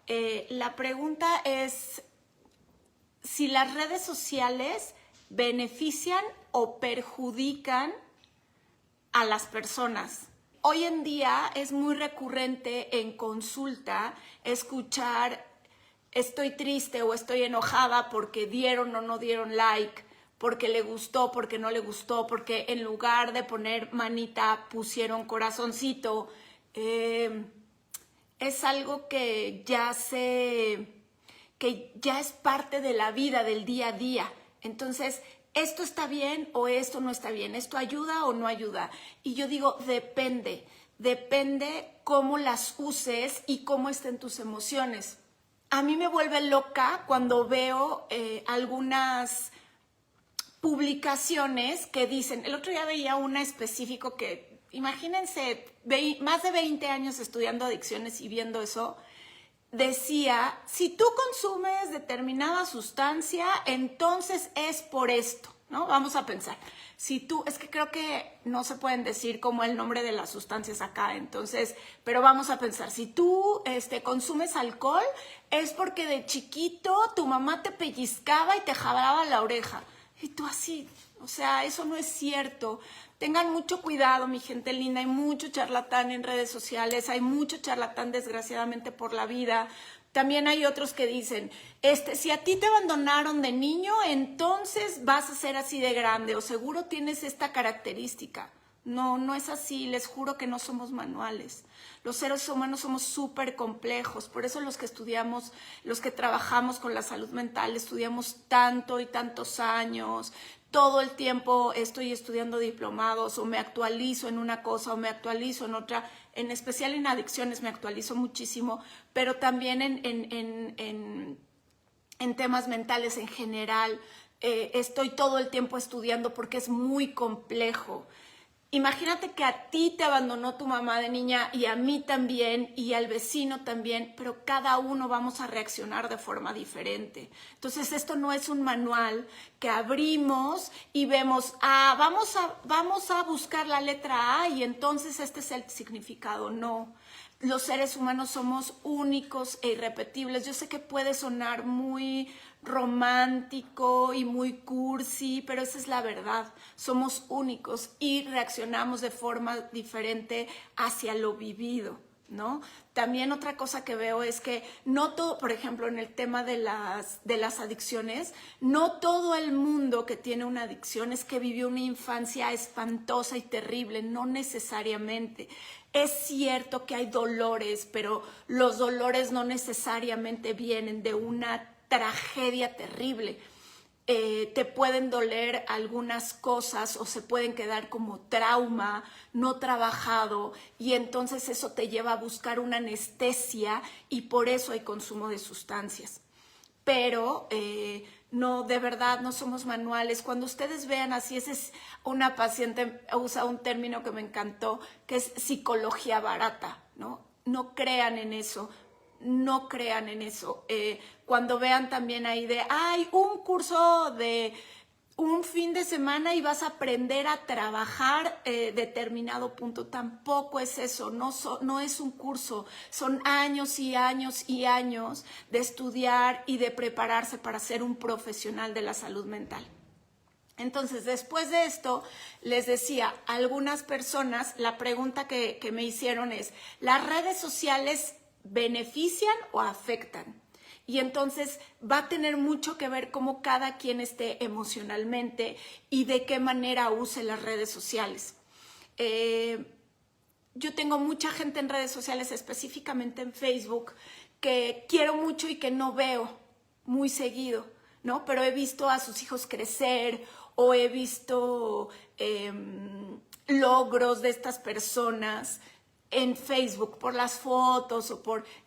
La pregunta es si las redes sociales benefician o perjudican a las personas. Hoy en día es muy recurrente en consulta escuchar estoy triste o estoy enojada porque dieron o no dieron like, porque le gustó, porque no le gustó, porque en lugar de poner manita pusieron corazoncito. Es algo que ya es parte de la vida del día a día. Entonces, ¿esto está bien o esto no está bien? ¿Esto ayuda o no ayuda? Y yo digo, depende cómo las uses y cómo estén tus emociones. A mí me vuelve loca cuando veo algunas publicaciones que dicen, el otro día veía una específico que, imagínense, más de 20 años estudiando adicciones y viendo eso, decía, si tú consumes determinada sustancia, entonces es por esto, ¿no? Vamos a pensar, si tú, es que creo que no se pueden decir como el nombre de las sustancias acá, entonces, pero vamos a pensar, si tú consumes alcohol, es porque de chiquito tu mamá te pellizcaba y te jalaba la oreja. Y tú así, o sea, eso no es cierto. Tengan mucho cuidado, mi gente linda, hay mucho charlatán en redes sociales, hay mucho charlatán desgraciadamente por la vida. También hay otros que dicen, si a ti te abandonaron de niño, entonces vas a ser así de grande o seguro tienes esta característica. No, no es así, les juro que no somos manuales. Los seres humanos somos súper complejos, por eso los que estudiamos, los que trabajamos con la salud mental, estudiamos tanto y tantos años, todo el tiempo estoy estudiando diplomados o me actualizo en una cosa o me actualizo en otra, en especial en adicciones me actualizo muchísimo, pero también en temas mentales en general, estoy todo el tiempo estudiando porque es muy complejo. Imagínate que a ti te abandonó tu mamá de niña y a mí también y al vecino también, pero cada uno vamos a reaccionar de forma diferente. Entonces esto no es un manual que abrimos y vemos, vamos a buscar la letra A y entonces este es el significado. No, los seres humanos somos únicos e irrepetibles. Yo sé que puede sonar muy romántico y muy cursi, pero esa es la verdad. Somos únicos y reaccionamos de forma diferente hacia lo vivido, ¿no? También otra cosa que veo es que no todo, por ejemplo, en el tema de las adicciones, no todo el mundo que tiene una adicción es que vivió una infancia espantosa y terrible, no necesariamente. Es cierto que hay dolores, pero los dolores no necesariamente vienen de una tragedia terrible. Te pueden doler algunas cosas o se pueden quedar como trauma no trabajado y entonces eso te lleva a buscar una anestesia y por eso hay consumo de sustancias. Pero no, de verdad, no somos manuales. Cuando ustedes vean así, esa es una paciente, usa un término que me encantó, que es psicología barata, ¿no? No crean en eso. No crean en eso. Cuando vean también ahí hay un curso de un fin de semana y vas a aprender a trabajar determinado punto. Tampoco es eso, no es un curso. Son años y años y años de estudiar y de prepararse para ser un profesional de la salud mental. Entonces, después de esto, les decía, algunas personas, la pregunta que me hicieron es, ¿las redes sociales benefician o afectan? Y entonces va a tener mucho que ver cómo cada quien esté emocionalmente y de qué manera use las redes sociales. Yo tengo mucha gente en redes sociales, específicamente en Facebook, que quiero mucho y que no veo muy seguido, ¿no? Pero he visto a sus hijos crecer o he visto logros de estas personas en Facebook por las fotos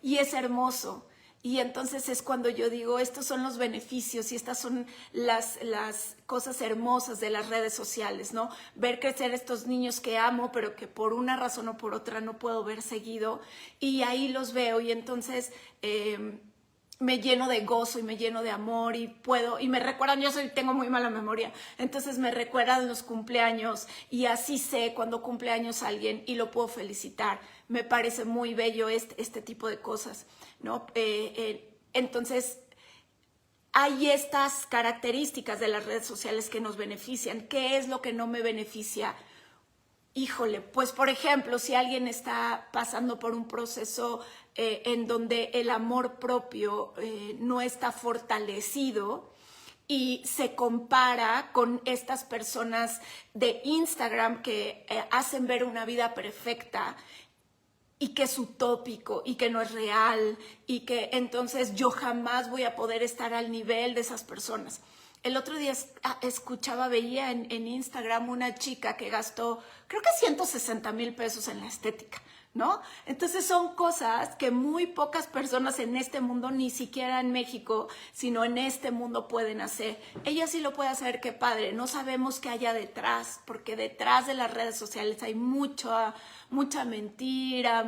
y es hermoso. Y entonces es cuando yo digo, estos son los beneficios y estas son las cosas hermosas de las redes sociales, ¿no? Ver crecer estos niños que amo, pero que por una razón o por otra no puedo ver seguido. Y ahí los veo y entonces me lleno de gozo y me lleno de amor y me recuerdan, tengo muy mala memoria, entonces me recuerdan los cumpleaños y así sé cuando cumple años alguien y lo puedo felicitar. me parece muy bello este tipo de cosas, ¿no? Entonces, hay estas características de las redes sociales que nos benefician. ¿Qué es lo que no me beneficia? Híjole, pues por ejemplo, si alguien está pasando por un proceso en donde el amor propio no está fortalecido y se compara con estas personas de Instagram que hacen ver una vida perfecta y que es utópico y que no es real y que entonces yo jamás voy a poder estar al nivel de esas personas. El otro día veía en Instagram una chica que gastó, creo que 160,000 pesos en la estética, ¿no? Entonces son cosas que muy pocas personas en este mundo, ni siquiera en México, sino en este mundo pueden hacer. Ella sí lo puede hacer, qué padre. No sabemos qué haya detrás, porque detrás de las redes sociales hay mucha mentira,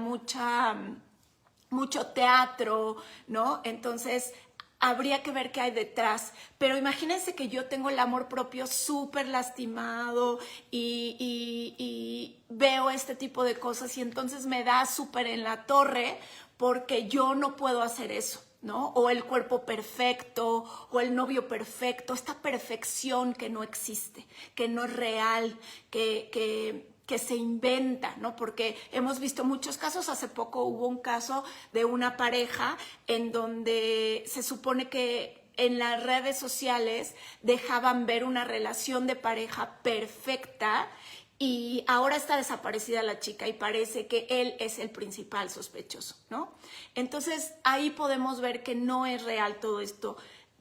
mucho teatro, ¿no? Entonces, habría que ver qué hay detrás. Pero imagínense que yo tengo el amor propio súper lastimado y veo este tipo de cosas y entonces me da súper en la torre porque yo no puedo hacer eso, ¿no? O el cuerpo perfecto, o el novio perfecto, esta perfección que no existe, que no es real, que se inventa, ¿no? Porque hemos visto muchos casos. Hace poco hubo un caso de una pareja en donde se supone que en las redes sociales dejaban ver una relación de pareja perfecta y ahora está desaparecida la chica y parece que él es el principal sospechoso, ¿no? Entonces ahí podemos ver que no es real todo esto.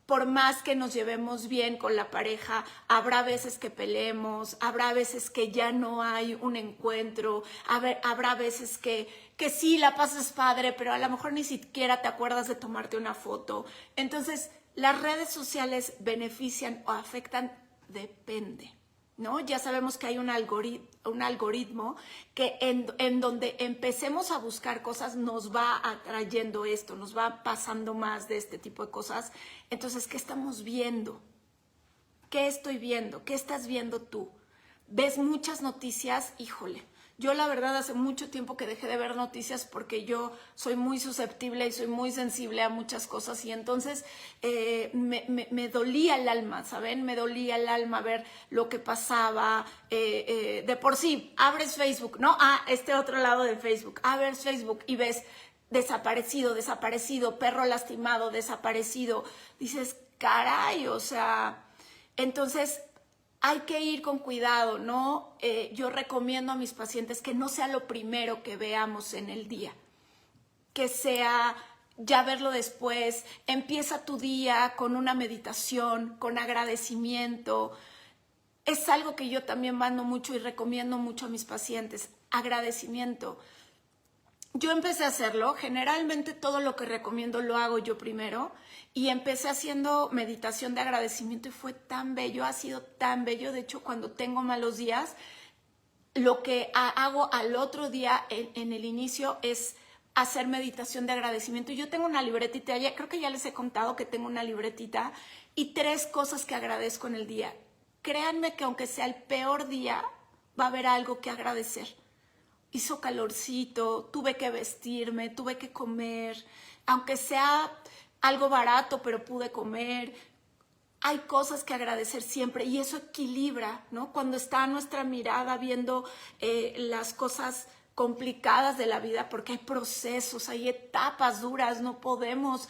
Por más que nos llevemos bien con la pareja, habrá veces que peleemos, habrá veces que ya no hay un encuentro, habrá veces que sí la pasas padre, pero a lo mejor ni siquiera te acuerdas de tomarte una foto. Entonces, las redes sociales benefician o afectan, depende, ¿no? Ya sabemos que hay un algoritmo que en donde empecemos a buscar cosas nos va atrayendo esto, nos va pasando más de este tipo de cosas. Entonces, ¿qué estamos viendo? ¿Qué estoy viendo? ¿Qué estás viendo tú? ¿Ves muchas noticias? Híjole. Yo la verdad hace mucho tiempo que dejé de ver noticias porque yo soy muy susceptible y soy muy sensible a muchas cosas y entonces me dolía el alma, ¿saben? Me dolía el alma ver lo que pasaba. De por sí, abres Facebook, ¿no? Este otro lado de Facebook. Abres Facebook y ves desaparecido, perro lastimado, desaparecido. Dices, caray, o sea, entonces hay que ir con cuidado, ¿no? Yo recomiendo a mis pacientes que no sea lo primero que veamos en el día, que sea ya verlo después. Empieza tu día con una meditación, con agradecimiento. Es algo que yo también mando mucho y recomiendo mucho a mis pacientes, agradecimiento. Yo empecé a hacerlo, generalmente todo lo que recomiendo lo hago yo primero y empecé haciendo meditación de agradecimiento y fue tan bello, ha sido tan bello. De hecho, cuando tengo malos días, lo que hago al otro día en el inicio es hacer meditación de agradecimiento. Yo tengo una libretita, creo que ya les he contado que tengo una libretita y 3 cosas que agradezco en el día. Créanme que aunque sea el peor día, va a haber algo que agradecer. Hizo calorcito, tuve que vestirme, tuve que comer, aunque sea algo barato, pero pude comer. Hay cosas que agradecer siempre y eso equilibra, ¿no? Cuando está nuestra mirada viendo las cosas complicadas de la vida, porque hay procesos, hay etapas duras, no podemos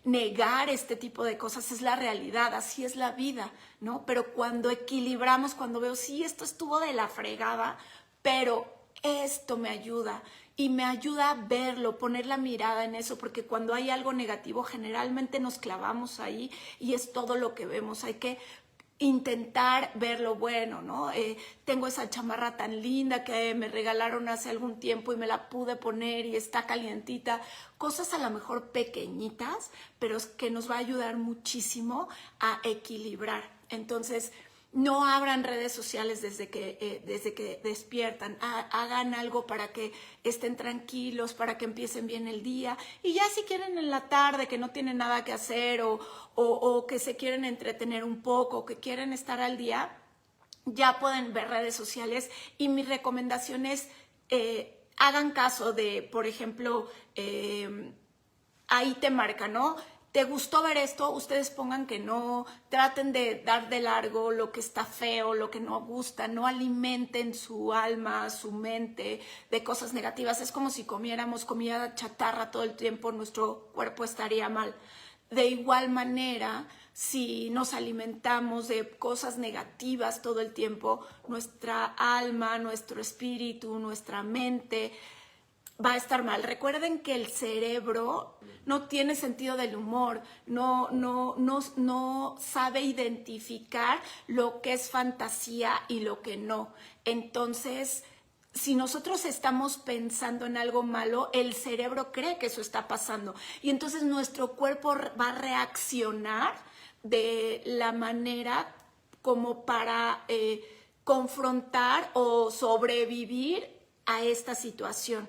negar este tipo de cosas, es la realidad, así es la vida, ¿no? Pero cuando equilibramos, cuando veo, sí, esto estuvo de la fregada, pero esto me ayuda y me ayuda a verlo, poner la mirada en eso, porque cuando hay algo negativo generalmente nos clavamos ahí y es todo lo que vemos. Hay que intentar ver lo bueno, ¿no? Tengo esa chamarra tan linda que me regalaron hace algún tiempo y me la pude poner y está calientita. Cosas a lo mejor pequeñitas, pero que nos va a ayudar muchísimo a equilibrar. Entonces, no abran redes sociales desde que despiertan. Hagan algo para que estén tranquilos, para que empiecen bien el día. Y ya si quieren en la tarde, que no tienen nada que hacer o que se quieren entretener un poco, o que quieren estar al día, ya pueden ver redes sociales. Y mi recomendación es hagan caso de, por ejemplo, ahí te marca, ¿no? ¿Te gustó ver esto? Ustedes pongan que no, traten de dar de largo lo que está feo, lo que no gusta, no alimenten su alma, su mente de cosas negativas. Es como si comiéramos comida chatarra todo el tiempo, nuestro cuerpo estaría mal. De igual manera, si nos alimentamos de cosas negativas todo el tiempo, nuestra alma, nuestro espíritu, nuestra mente va a estar mal. Recuerden que el cerebro no tiene sentido del humor, no sabe identificar lo que es fantasía y lo que no. Entonces, si nosotros estamos pensando en algo malo, el cerebro cree que eso está pasando y entonces nuestro cuerpo va a reaccionar de la manera como para confrontar o sobrevivir a esta situación.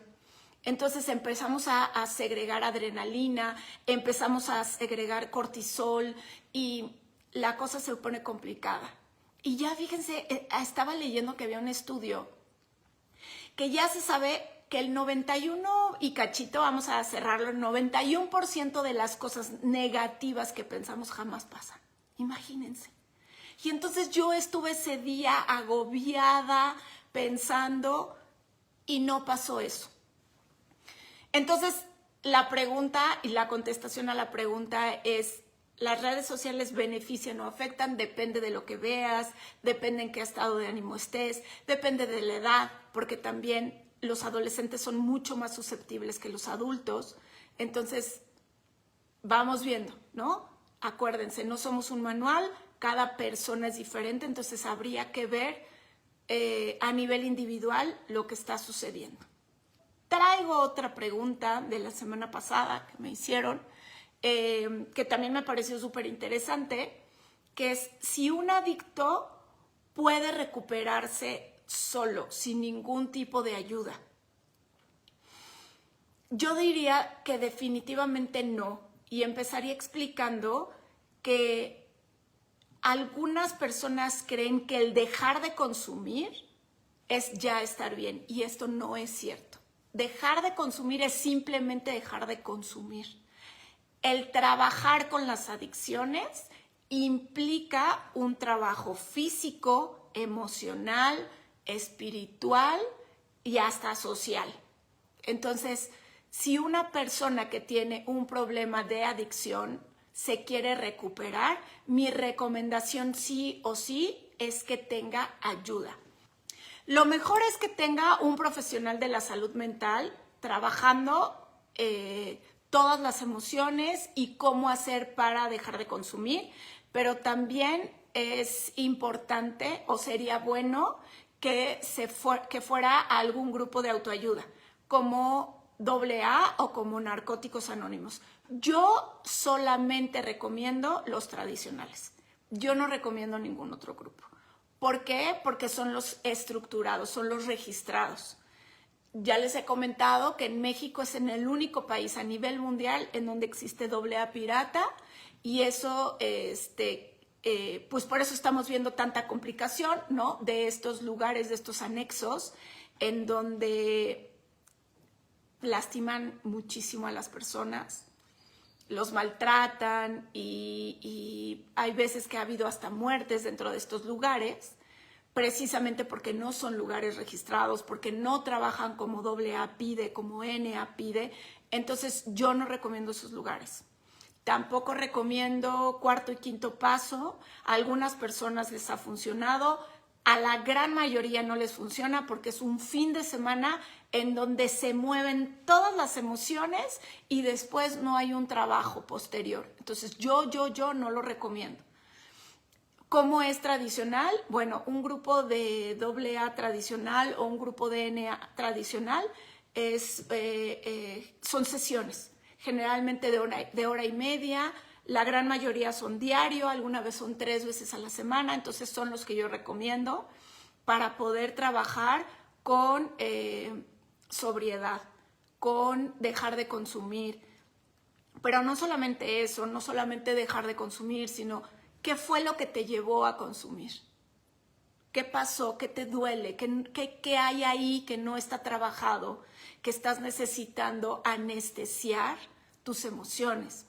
Entonces empezamos a segregar adrenalina, empezamos a segregar cortisol y la cosa se pone complicada. Y ya fíjense, estaba leyendo que había un estudio que ya se sabe que el 91 y cachito, vamos a cerrarlo, el 91% de las cosas negativas que pensamos jamás pasan. Imagínense. Y entonces yo estuve ese día agobiada pensando y no pasó eso. Entonces, la pregunta y la contestación a la pregunta es, ¿las redes sociales benefician o afectan? Depende de lo que veas, depende en qué estado de ánimo estés, depende de la edad, porque también los adolescentes son mucho más susceptibles que los adultos. Entonces, vamos viendo, ¿no? Acuérdense, no somos un manual, cada persona es diferente, entonces habría que ver a nivel individual lo que está sucediendo. Traigo otra pregunta de la semana pasada que me hicieron, que también me pareció súper interesante, que es si un adicto puede recuperarse solo, sin ningún tipo de ayuda. Yo diría que definitivamente no, y empezaría explicando que algunas personas creen que el dejar de consumir es ya estar bien, y esto no es cierto. Dejar de consumir es simplemente dejar de consumir. El trabajar con las adicciones implica un trabajo físico, emocional, espiritual y hasta social. Entonces, si una persona que tiene un problema de adicción se quiere recuperar, mi recomendación sí o sí es que tenga ayuda. Lo mejor es que tenga un profesional de la salud mental trabajando todas las emociones y cómo hacer para dejar de consumir, pero también es importante o sería bueno que fuera a algún grupo de autoayuda, como AA o como Narcóticos Anónimos. Yo solamente recomiendo los tradicionales. Yo no recomiendo ningún otro grupo. ¿Por qué? Porque son los estructurados, son los registrados. Ya les he comentado que en México es en el único país a nivel mundial en donde existe AA pirata y eso, pues por eso estamos viendo tanta complicación, ¿no? De estos lugares, de estos anexos, en donde lastiman muchísimo a las personas, los maltratan y hay veces que ha habido hasta muertes dentro de estos lugares, precisamente porque no son lugares registrados, porque no trabajan como AA pide, como NA pide. Entonces yo no recomiendo esos lugares. Tampoco recomiendo Cuarto y Quinto Paso. A algunas personas les ha funcionado, a la gran mayoría no les funciona porque es un fin de semana en donde se mueven todas las emociones y después no hay un trabajo posterior. Entonces yo no lo recomiendo. ¿Cómo es tradicional? Bueno, un grupo de AA tradicional o un grupo de NA tradicional son sesiones, generalmente de hora y media. La gran mayoría son diario, alguna vez son 3 veces a la semana, entonces son los que yo recomiendo para poder trabajar con sobriedad, con dejar de consumir. Pero no solamente eso, no solamente dejar de consumir, sino ¿qué fue lo que te llevó a consumir? ¿Qué pasó? ¿Qué te duele? ¿Qué hay ahí que no está trabajado? Que estás necesitando anestesiar tus emociones.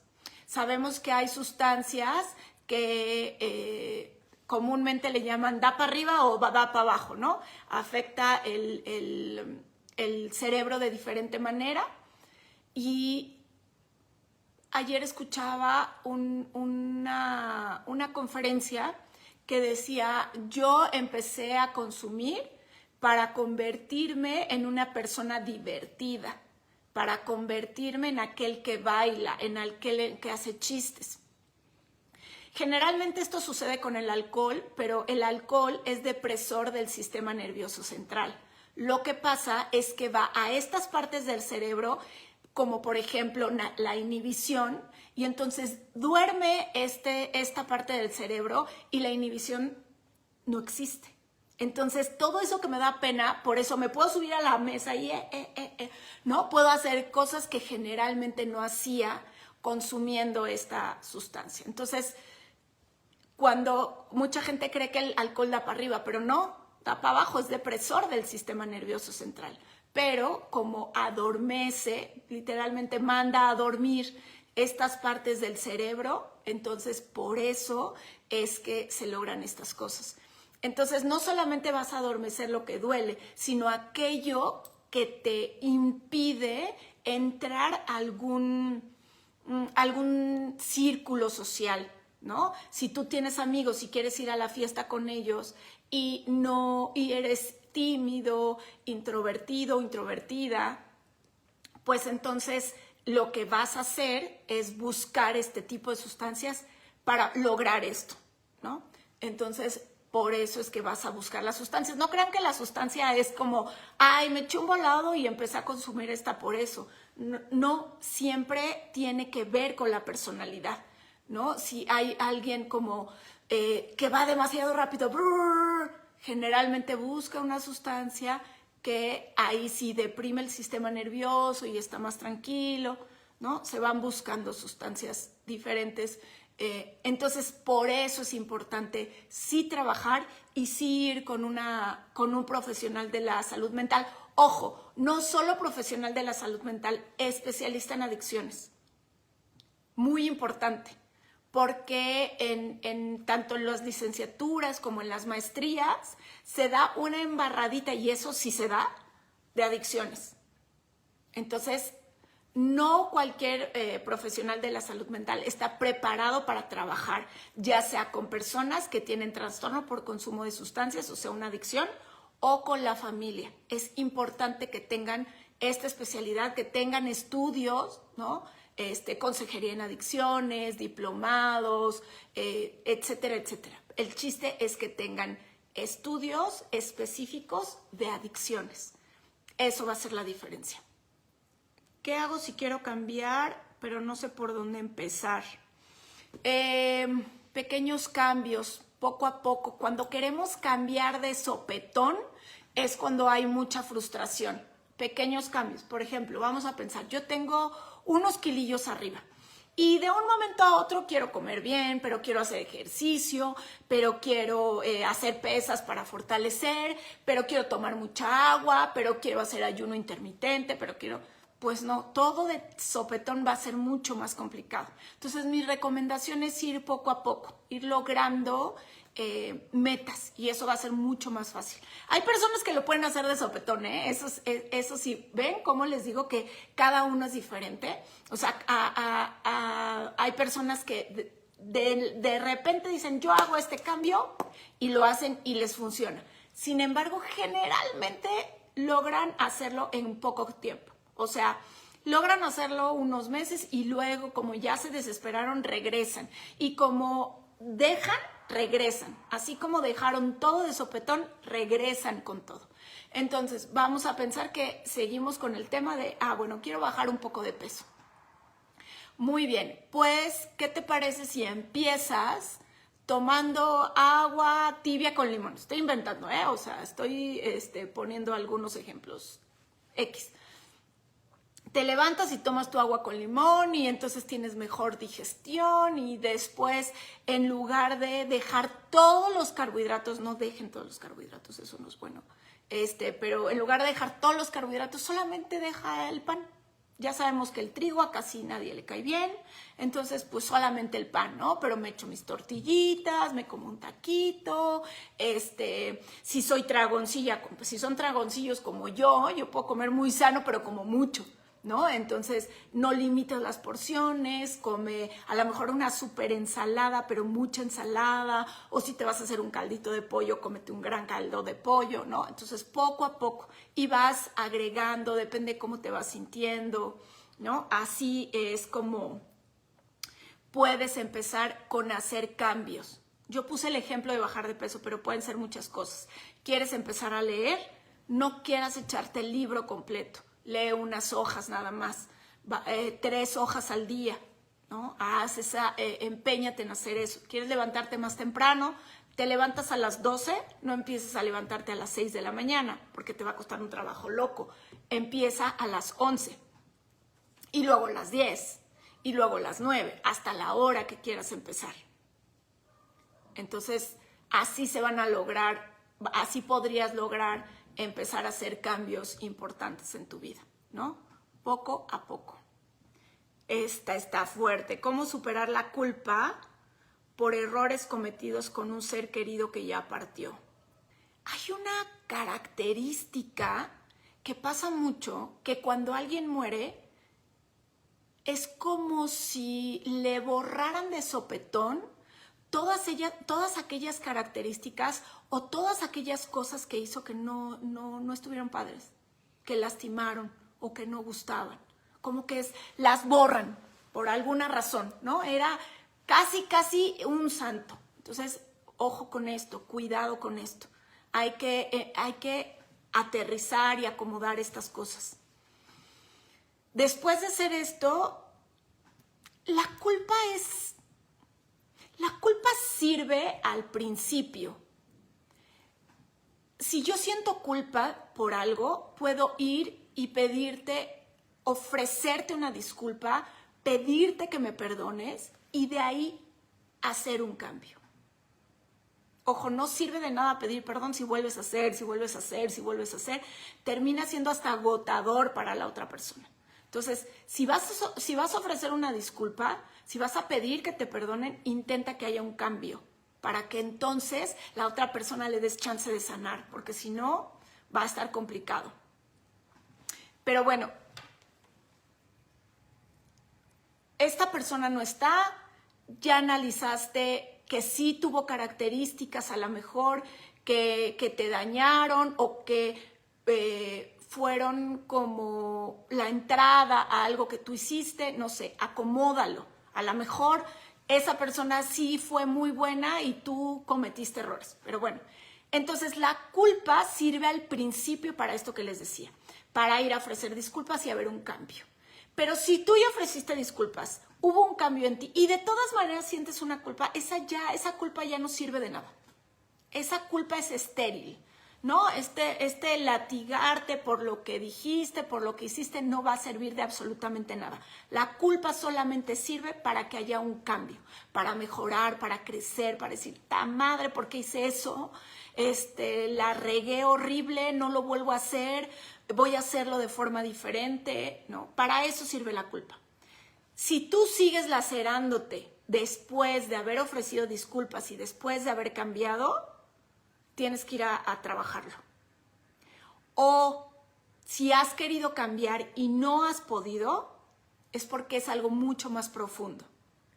Sabemos que hay sustancias que comúnmente le llaman da para arriba o da para abajo, ¿no? Afecta el cerebro de diferente manera. Y ayer escuchaba una conferencia que decía, yo empecé a consumir para convertirme en una persona divertida, para convertirme en aquel que baila, en aquel que hace chistes. Generalmente esto sucede con el alcohol, pero el alcohol es depresor del sistema nervioso central. Lo que pasa es que va a estas partes del cerebro, como por ejemplo la inhibición, y entonces duerme esta parte del cerebro y la inhibición no existe. Entonces todo eso que me da pena, por eso me puedo subir a la mesa y no puedo hacer cosas que generalmente no hacía consumiendo esta sustancia. Entonces, cuando mucha gente cree que el alcohol da para arriba, pero no, da para abajo, es depresor del sistema nervioso central. Pero como adormece, literalmente manda a dormir estas partes del cerebro, entonces por eso es que se logran estas cosas. Entonces no solamente vas a adormecer lo que duele, sino aquello que te impide entrar a algún círculo social, ¿no? Si tú tienes amigos y quieres ir a la fiesta con ellos y eres tímido, introvertido, introvertida, pues entonces lo que vas a hacer es buscar este tipo de sustancias para lograr esto, ¿no? Entonces, por eso es que vas a buscar las sustancias. No crean que la sustancia es como, ay, me eché un volado y empecé a consumir esta por eso. No, siempre tiene que ver con la personalidad, ¿no? Si hay alguien como que va demasiado rápido, generalmente busca una sustancia que ahí sí deprime el sistema nervioso y está más tranquilo, ¿no? Se van buscando sustancias diferentes. Entonces, por eso es importante sí trabajar y sí ir con un profesional de la salud mental. Ojo, no solo profesional de la salud mental, especialista en adicciones. Muy importante, porque tanto en las licenciaturas como en las maestrías se da una embarradita, y eso sí se da, de adicciones. Entonces, no cualquier profesional de la salud mental está preparado para trabajar, ya sea con personas que tienen trastorno por consumo de sustancias, o sea, una adicción, o con la familia. Es importante que tengan esta especialidad, que tengan estudios, ¿no? Consejería en adicciones, diplomados, etcétera, etcétera. El chiste es que tengan estudios específicos de adicciones. Eso va a ser la diferencia. ¿Qué hago si quiero cambiar, pero no sé por dónde empezar? Pequeños cambios, poco a poco. Cuando queremos cambiar de sopetón es cuando hay mucha frustración. Pequeños cambios. Por ejemplo, vamos a pensar, yo tengo unos kilillos arriba y de un momento a otro quiero comer bien, pero quiero hacer ejercicio, pero quiero hacer pesas para fortalecer, pero quiero tomar mucha agua, pero quiero hacer ayuno intermitente, pero quiero... Pues no, todo de sopetón va a ser mucho más complicado. Entonces, mi recomendación es ir poco a poco, ir logrando metas, y eso va a ser mucho más fácil. Hay personas que lo pueden hacer de sopetón, ¿eh? Eso sí, ¿ven cómo les digo que cada uno es diferente? O sea, hay personas que de repente dicen, yo hago este cambio, y lo hacen y les funciona. Sin embargo, generalmente logran hacerlo en poco tiempo. O sea, logran hacerlo unos meses y luego, como ya se desesperaron, regresan. Y como dejan, regresan. Así como dejaron todo de sopetón, regresan con todo. Entonces, vamos a pensar que seguimos con el tema de, bueno, quiero bajar un poco de peso. Muy bien, pues, ¿qué te parece si empiezas tomando agua tibia con limón? Estoy inventando, O sea, estoy poniendo algunos ejemplos X. te levantas y tomas tu agua con limón y entonces tienes mejor digestión y después en lugar de dejar todos los carbohidratos, no dejen todos los carbohidratos, eso no es bueno, pero en lugar de dejar todos los carbohidratos solamente deja el pan. Ya sabemos que el trigo a casi nadie le cae bien, entonces pues solamente el pan, ¿no? Pero me echo mis tortillitas, me como un taquito, si soy tragoncilla, si son tragoncillos como yo puedo comer muy sano, pero como mucho, ¿no? Entonces no limites las porciones, come a lo mejor una súper ensalada, pero mucha ensalada, o si te vas a hacer un caldito de pollo, cómete un gran caldo de pollo, ¿no? Entonces poco a poco y vas agregando, depende cómo te vas sintiendo, ¿no? Así es como puedes empezar con hacer cambios. Yo puse el ejemplo de bajar de peso, pero pueden ser muchas cosas. ¿Quieres empezar a leer? No quieras echarte el libro completo. Lee unas hojas nada más, 3 hojas al día, ¿no? Empéñate en hacer eso. ¿Quieres levantarte más temprano? Te levantas a las 12, no empieces a levantarte a las 6 de la mañana, porque te va a costar un trabajo loco. Empieza a las 11, y luego las 10, y luego las 9, hasta la hora que quieras empezar. Entonces, así se van a lograr, así podrías lograr empezar a hacer cambios importantes en tu vida, ¿no? Poco a poco. Esta está fuerte. ¿Cómo superar la culpa por errores cometidos con un ser querido que ya partió? Hay una característica que pasa mucho, que cuando alguien muere, es como si le borraran de sopetón todas aquellas características o todas aquellas cosas que hizo que no estuvieron padres, que lastimaron o que no gustaban. Como que las borran por alguna razón, ¿no? Era casi un santo. Entonces, ojo con esto, cuidado con esto. Hay que aterrizar y acomodar estas cosas. Después de hacer esto, la culpa sirve al principio. Si yo siento culpa por algo, puedo ir y pedirte, ofrecerte una disculpa, pedirte que me perdones y de ahí hacer un cambio. Ojo, no sirve de nada pedir perdón si vuelves a hacer, termina siendo hasta agotador para la otra persona. Entonces, si vas a ofrecer una disculpa, si vas a pedir que te perdonen, intenta que haya un cambio para que entonces la otra persona le des chance de sanar, porque si no, va a estar complicado. Pero bueno, esta persona no está, ya analizaste que sí tuvo características a lo mejor que te dañaron o que fueron como la entrada a algo que tú hiciste, no sé, acomódalo. A lo mejor esa persona sí fue muy buena y tú cometiste errores, pero bueno. Entonces la culpa sirve al principio para esto que les decía, para ir a ofrecer disculpas y haber un cambio. Pero si tú ya ofreciste disculpas, hubo un cambio en ti y de todas maneras sientes una culpa, esa culpa ya no sirve de nada. Esa culpa es estéril, ¿no? Latigarte por lo que dijiste, por lo que hiciste, no va a servir de absolutamente nada. La culpa solamente sirve para que haya un cambio, para mejorar, para crecer, para decir, ¡ta madre! ¿Por qué hice eso? La regué horrible, no lo vuelvo a hacer, voy a hacerlo de forma diferente, ¿no? Para eso sirve la culpa. Si tú sigues lacerándote después de haber ofrecido disculpas y después de haber cambiado, tienes que ir a trabajarlo. O si has querido cambiar y no has podido, es porque es algo mucho más profundo.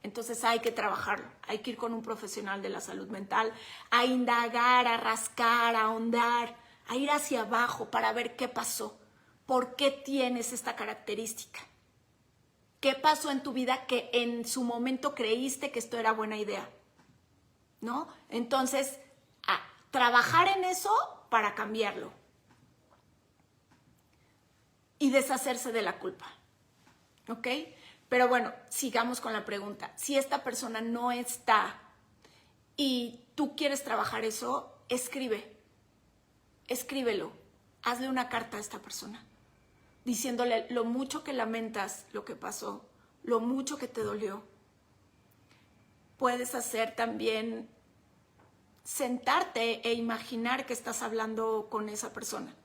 Entonces hay que trabajarlo, hay que ir con un profesional de la salud mental, a indagar, a rascar, a ahondar, a ir hacia abajo para ver qué pasó, por qué tienes esta característica. ¿Qué pasó en tu vida que en su momento creíste que esto era buena idea? ¿No? Entonces, trabajar en eso para cambiarlo y deshacerse de la culpa, ¿ok? Pero bueno, sigamos con la pregunta. Si esta persona no está y tú quieres trabajar eso, escríbelo, hazle una carta a esta persona. diciéndole lo mucho que lamentas lo que pasó, lo mucho que te dolió. Puedes hacer también sentarte e imaginar que estás hablando con esa persona.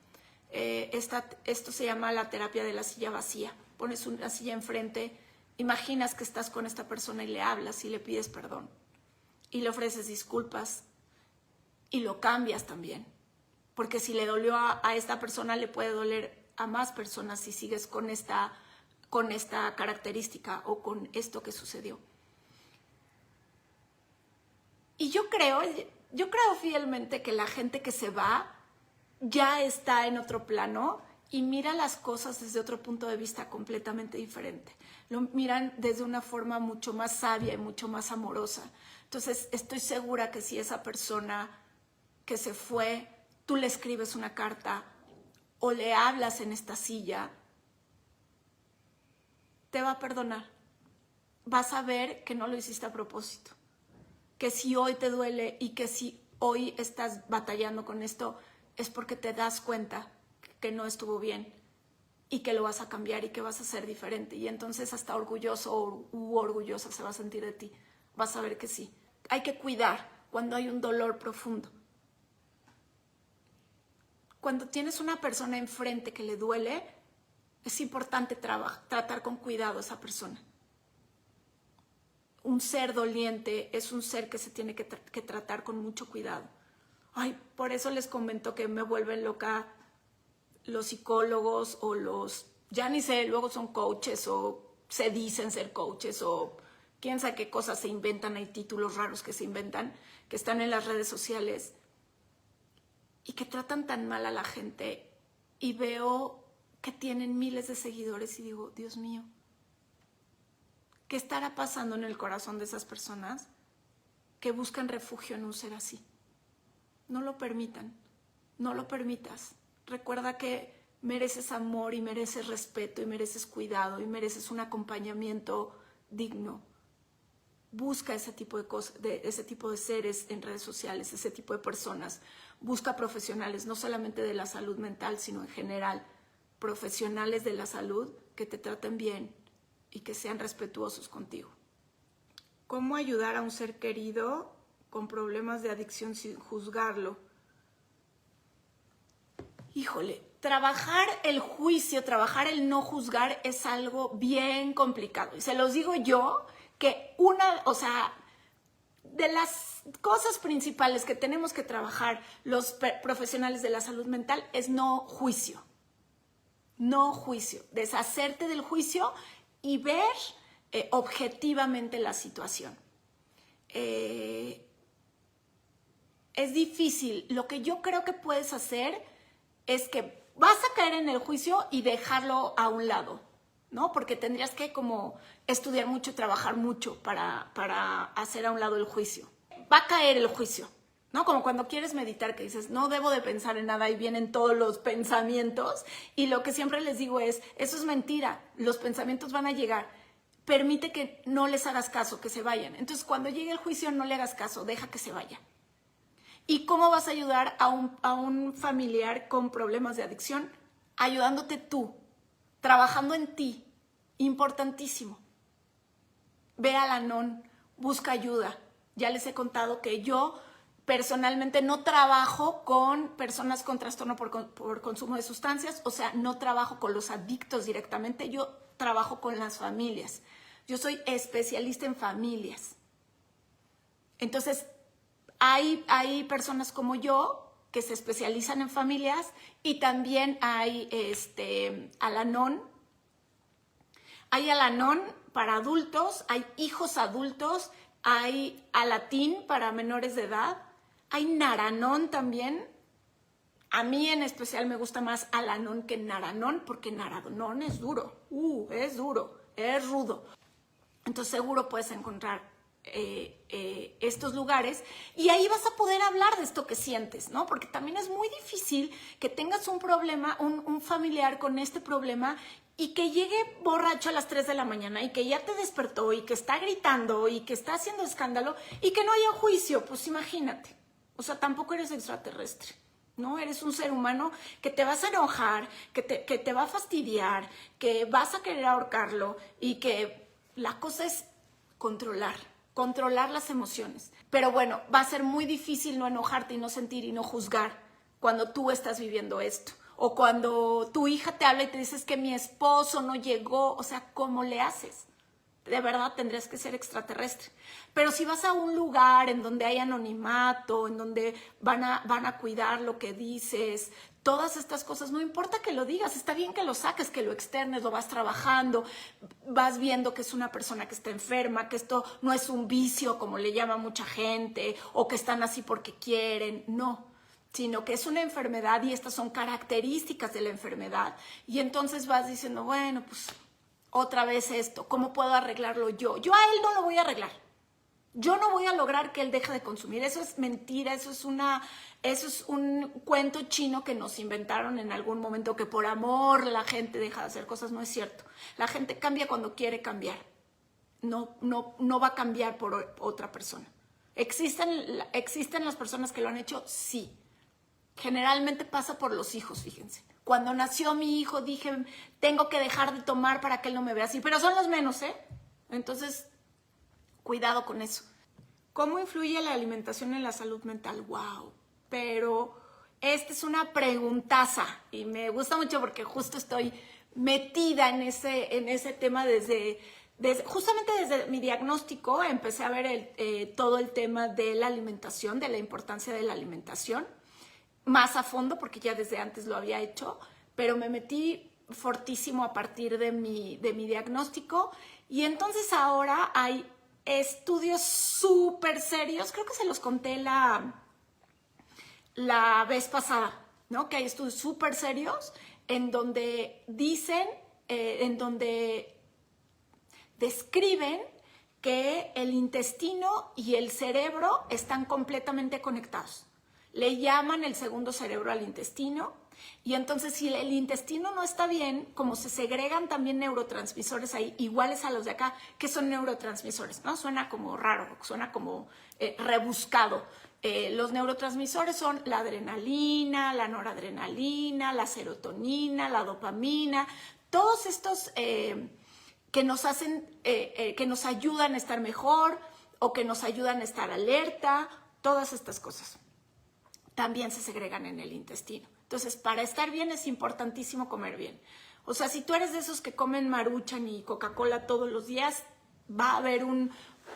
Esto se llama la terapia de la silla vacía. Pones una silla enfrente, imaginas que estás con esta persona y le hablas y le pides perdón y le ofreces disculpas y lo cambias también. Porque si le dolió a esta persona, le puede doler a más personas si sigues con esta característica o con esto que sucedió. Y yo creo fielmente que la gente que se va ya está en otro plano y mira las cosas desde otro punto de vista completamente diferente. Lo miran desde una forma mucho más sabia y mucho más amorosa. Entonces, estoy segura que si esa persona que se fue, tú le escribes una carta o le hablas en esta silla, te va a perdonar. Vas a ver que no lo hiciste a propósito. Que si hoy te duele y que si hoy estás batallando con esto, es porque te das cuenta que no estuvo bien y que lo vas a cambiar y que vas a ser diferente. Y entonces hasta orgulloso u orgullosa se va a sentir de ti. Vas a ver que sí. Hay que cuidar cuando hay un dolor profundo. Cuando tienes una persona enfrente que le duele, es importante tratar con cuidado a esa persona. Un ser doliente es un ser que se tiene que tratar con mucho cuidado. Ay, por eso les comento que me vuelven loca los psicólogos o ya ni sé, luego son coaches o se dicen ser coaches o quién sabe qué cosas se inventan, hay títulos raros que se inventan, que están en las redes sociales y que tratan tan mal a la gente y veo que tienen miles de seguidores y digo, Dios mío, ¿qué estará pasando en el corazón de esas personas que buscan refugio en un ser así? No lo permitan, no lo permitas. Recuerda que mereces amor y mereces respeto y mereces cuidado y mereces un acompañamiento digno. Busca ese tipo de cosas, ese tipo de seres en redes sociales, ese tipo de personas. Busca profesionales, no solamente de la salud mental, sino en general, profesionales de la salud que te traten bien y que sean respetuosos contigo. ¿Cómo ayudar a un ser querido con problemas de adicción sin juzgarlo? Híjole, trabajar el juicio, trabajar el no juzgar es algo bien complicado. Y se los digo yo, que de las cosas principales que tenemos que trabajar los profesionales de la salud mental es no juicio. No juicio. Deshacerte del juicio y ver objetivamente la situación. Es difícil. Lo que yo creo que puedes hacer es que vas a caer en el juicio y dejarlo a un lado, ¿no? Porque tendrías que como estudiar mucho y trabajar mucho para hacer a un lado el juicio. Va a caer el juicio, ¿no? Como cuando quieres meditar, que dices, no debo de pensar en nada y vienen todos los pensamientos. Y lo que siempre les digo es, eso es mentira, los pensamientos van a llegar. Permite que no les hagas caso, que se vayan. Entonces, cuando llegue el juicio, no le hagas caso, deja que se vaya. ¿Y cómo vas a ayudar a un familiar con problemas de adicción? Ayudándote tú, trabajando en ti, importantísimo. Ve al Al-Anon, busca ayuda. Ya les he contado que yo personalmente no trabajo con personas con trastorno por consumo de sustancias, o sea, no trabajo con los adictos directamente, yo trabajo con las familias. Yo soy especialista en familias. Entonces, hay personas como yo que se especializan en familias y también hay Al-Anon. Hay Al-Anon para adultos, hay hijos adultos, hay Alatín para menores de edad, hay Naranon también. A mí en especial me gusta más Al-Anon que Naranon porque Naranon es duro, es duro, es rudo. Entonces seguro puedes encontrar estos lugares y ahí vas a poder hablar de esto que sientes, ¿no? Porque también es muy difícil que tengas un problema, un familiar con este problema y que llegue borracho a las 3 de la mañana y que ya te despertó y que está gritando y que está haciendo escándalo y que no haya juicio, pues imagínate. O sea, tampoco eres extraterrestre. ¿no? Eres un ser humano que te vas a enojar, que te va a fastidiar, que vas a querer ahorcarlo y que la cosa es controlar las emociones. Pero bueno, va a ser muy difícil no enojarte y no sentir y no juzgar cuando tú estás viviendo esto. O cuando tu hija te habla y te dices que mi esposo no llegó, o sea, ¿cómo le haces? De verdad tendrías que ser extraterrestre. Pero si vas a un lugar en donde hay anonimato, en donde van a cuidar lo que dices, todas estas cosas, no importa que lo digas, está bien que lo saques, que lo externes, lo vas trabajando, vas viendo que es una persona que está enferma, que esto no es un vicio como le llama mucha gente, o que están así porque quieren, no, sino que es una enfermedad y estas son características de la enfermedad. Y entonces vas diciendo, bueno, pues otra vez esto, ¿cómo puedo arreglarlo yo? Yo a él no lo voy a arreglar. Yo no voy a lograr que él deje de consumir. Eso es mentira, eso es un cuento chino que nos inventaron en algún momento, que por amor la gente deja de hacer cosas. No es cierto. La gente cambia cuando quiere cambiar. No va a cambiar por otra persona. ¿Existen las personas que lo han hecho? Sí. Generalmente pasa por los hijos, fíjense. Cuando nació mi hijo dije, tengo que dejar de tomar para que él no me vea así, pero son los menos, ¿eh? Entonces, cuidado con eso. ¿Cómo influye la alimentación en la salud mental? ¡Wow! Pero esta es una preguntaza y me gusta mucho porque justo estoy metida en ese tema justamente desde mi diagnóstico. Empecé a ver todo el tema de la alimentación, de la importancia de la alimentación, más a fondo, porque ya desde antes lo había hecho, pero me metí fortísimo a partir de mi diagnóstico. Y entonces ahora hay estudios súper serios, creo que se los conté la vez pasada, ¿no? Que hay estudios súper serios en donde dicen, en donde describen que el intestino y el cerebro están completamente conectados. Le llaman el segundo cerebro al intestino, y entonces si el intestino no está bien, como se segregan también neurotransmisores ahí, iguales a los de acá, que son neurotransmisores, ¿no? Suena como raro, suena como rebuscado. Los neurotransmisores son la adrenalina, la noradrenalina, la serotonina, la dopamina, todos estos que nos hacen, que nos ayudan a estar mejor o que nos ayudan a estar alerta, todas estas cosas también se segregan en el intestino. Entonces, para estar bien es importantísimo comer bien. O sea, si tú eres de esos que comen Maruchan y Coca-Cola todos los días, va a haber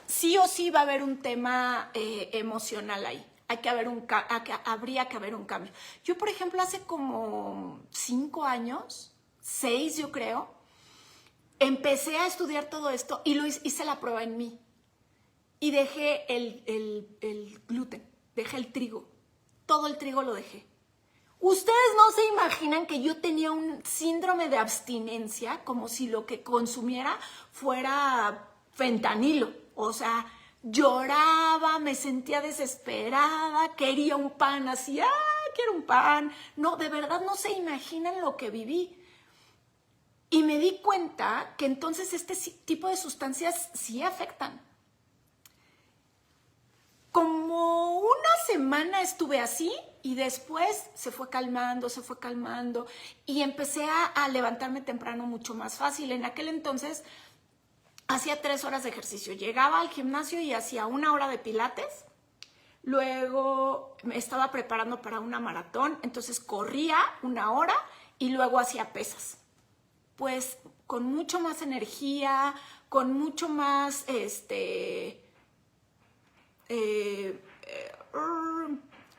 sí o sí va a haber un tema emocional ahí. Habría que haber un cambio. Yo, por ejemplo, hace como 5 años, 6 yo creo, empecé a estudiar todo esto y hice la prueba en mí. Y dejé el gluten, dejé el trigo. Todo el trigo lo dejé. Ustedes no se imaginan que yo tenía un síndrome de abstinencia, como si lo que consumiera fuera fentanilo. O sea, lloraba, me sentía desesperada, quería un pan así, quiero un pan. No, de verdad no se imaginan lo que viví. Y me di cuenta que entonces este tipo de sustancias sí afectan. Como una semana estuve así y después se fue calmando y empecé a levantarme temprano mucho más fácil. En aquel entonces hacía 3 horas de ejercicio. Llegaba al gimnasio y hacía 1 hora de pilates. Luego me estaba preparando para una maratón, entonces corría 1 hora y luego hacía pesas. Pues con mucho más energía, con mucho más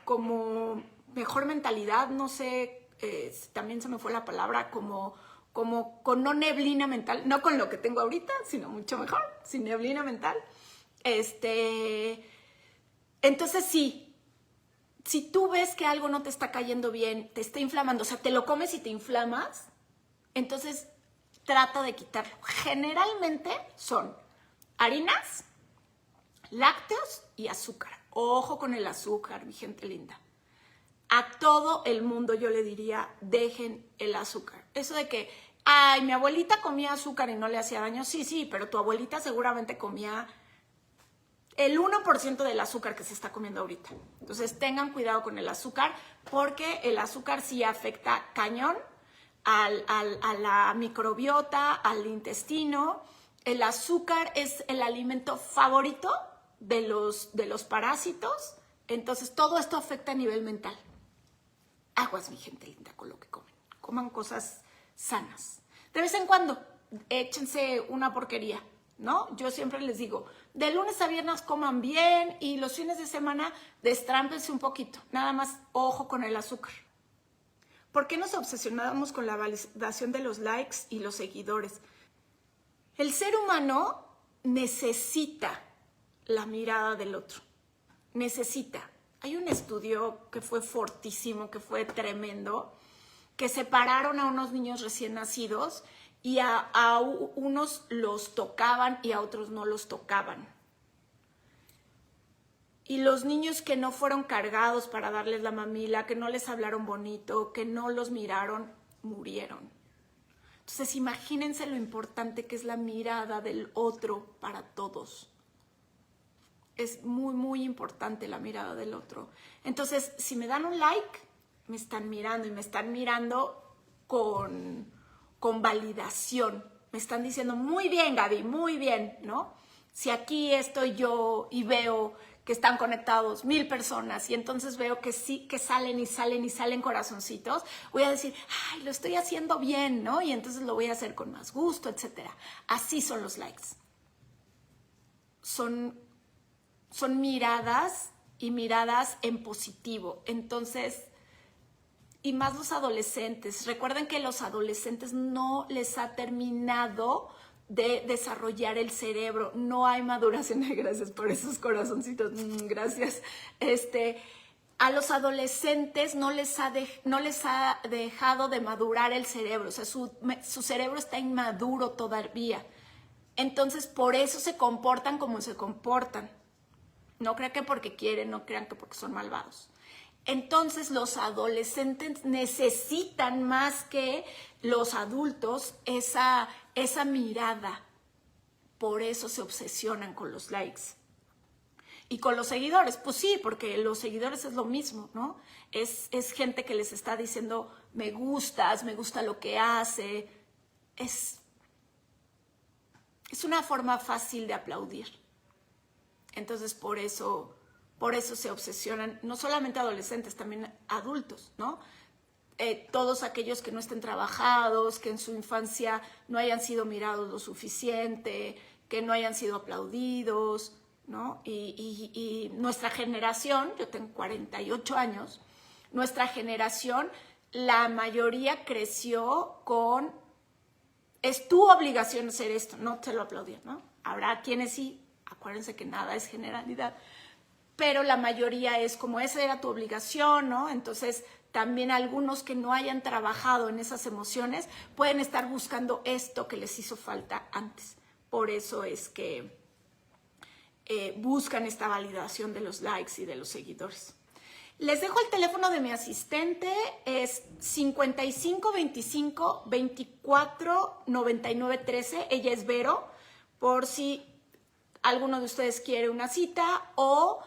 como mejor mentalidad, no sé, también se me fue la palabra, como con no neblina mental, no con lo que tengo ahorita, sino mucho mejor, sin neblina mental. Entonces sí, si tú ves que algo no te está cayendo bien, te está inflamando, o sea, te lo comes y te inflamas, entonces trata de quitarlo. Generalmente son harinas, lácteos y azúcar. Ojo con el azúcar, mi gente linda. A todo el mundo yo le diría, dejen el azúcar. Eso de que, mi abuelita comía azúcar y no le hacía daño. Sí, pero tu abuelita seguramente comía el 1% del azúcar que se está comiendo ahorita. Entonces tengan cuidado con el azúcar porque el azúcar sí afecta cañón a la microbiota, al intestino. El azúcar es el alimento favorito de los parásitos. Entonces todo esto afecta a nivel mental. Aguas, mi gente linda, con lo que comen. Coman cosas sanas. De vez en cuando, échense una porquería, ¿no? Yo siempre les digo, de lunes a viernes coman bien y los fines de semana destrámpense un poquito. Nada más, ojo con el azúcar. ¿Por qué nos obsesionamos con la validación de los likes y los seguidores? El ser humano necesita la mirada del otro. Necesita. Hay un estudio que fue fortísimo, que fue tremendo, que separaron a unos niños recién nacidos y a unos los tocaban y a otros no los tocaban. Y los niños que no fueron cargados para darles la mamila, que no les hablaron bonito, que no los miraron, murieron. Entonces imagínense lo importante que es la mirada del otro para todos. Es muy, muy importante la mirada del otro. Entonces, si me dan un like, me están mirando y me están mirando con validación. Me están diciendo, muy bien, Gaby, muy bien, ¿no? Si aquí estoy yo y veo que están conectados 1000 personas y entonces veo que sí, que salen y salen y salen corazoncitos, voy a decir, ay, lo estoy haciendo bien, ¿no? Y entonces lo voy a hacer con más gusto, etcétera. Así son los likes. Son miradas y miradas en positivo. Entonces, y más los adolescentes. Recuerden que los adolescentes no les ha terminado de desarrollar el cerebro. No hay maduración. Gracias por esos corazoncitos. Gracias. A los adolescentes no les ha dejado de madurar el cerebro. O sea, su cerebro está inmaduro todavía. Entonces, por eso se comportan como se comportan. No crean que porque quieren, no crean que porque son malvados. Entonces los adolescentes necesitan más que los adultos esa mirada. Por eso se obsesionan con los likes. Y con los seguidores, pues sí, porque los seguidores es lo mismo, ¿no? Es gente que les está diciendo, me gustas, me gusta lo que hace. Es una forma fácil de aplaudir. Entonces, por eso se obsesionan, no solamente adolescentes, también adultos, ¿no? Todos aquellos que no estén trabajados, que en su infancia no hayan sido mirados lo suficiente, que no hayan sido aplaudidos, ¿no? Y nuestra generación, yo tengo 48 años, nuestra generación, la mayoría creció con, es tu obligación hacer esto, no te lo aplaudían, ¿no? Habrá quienes sí. Acuérdense que nada es generalidad, pero la mayoría es como esa era tu obligación, ¿no? Entonces, también algunos que no hayan trabajado en esas emociones pueden estar buscando esto que les hizo falta antes. Por eso es que buscan esta validación de los likes y de los seguidores. Les dejo el teléfono de mi asistente, es 5525 24 99 13. Ella es Vero, por si alguno de ustedes quiere una cita o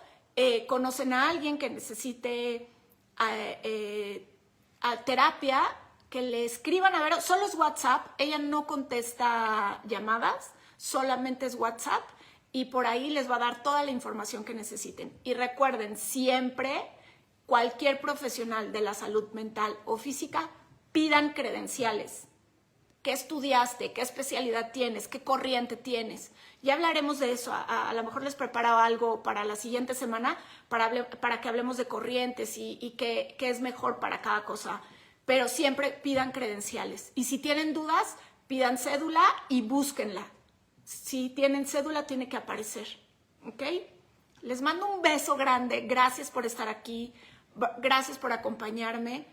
conocen a alguien que necesite terapia, que le escriban a Vero. Solo es WhatsApp, ella no contesta llamadas, solamente es WhatsApp y por ahí les va a dar toda la información que necesiten. Y recuerden, siempre, cualquier profesional de la salud mental o física, pidan credenciales. ¿Qué estudiaste? ¿Qué especialidad tienes? ¿Qué corriente tienes? Ya hablaremos de eso. A lo mejor les preparo algo para la siguiente semana para que hablemos de corrientes y qué es mejor para cada cosa. Pero siempre pidan credenciales. Y si tienen dudas, pidan cédula y búsquenla. Si tienen cédula, tiene que aparecer. ¿Ok? Les mando un beso grande. Gracias por estar aquí. Gracias por acompañarme.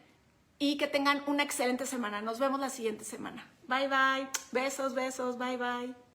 Y que tengan una excelente semana. Nos vemos la siguiente semana. Bye, bye. Besos, besos. Bye, bye.